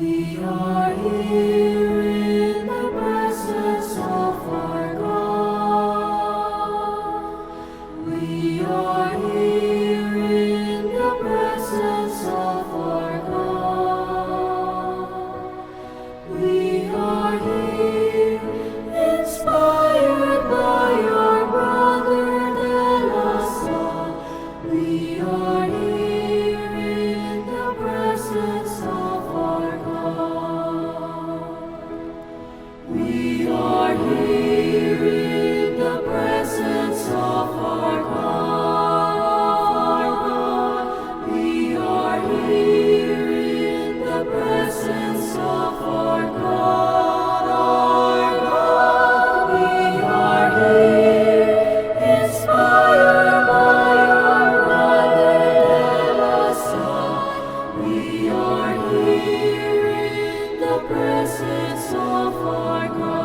We are here in the presence of our God. We are here in the presence of our God. We are here inspired by our brother De La Salle. We are here in the presence of our God. We are here in the presence of our God. We are here in the presence of our God. We are here inspired by our brother De La Salle. We are here in the presence of our God.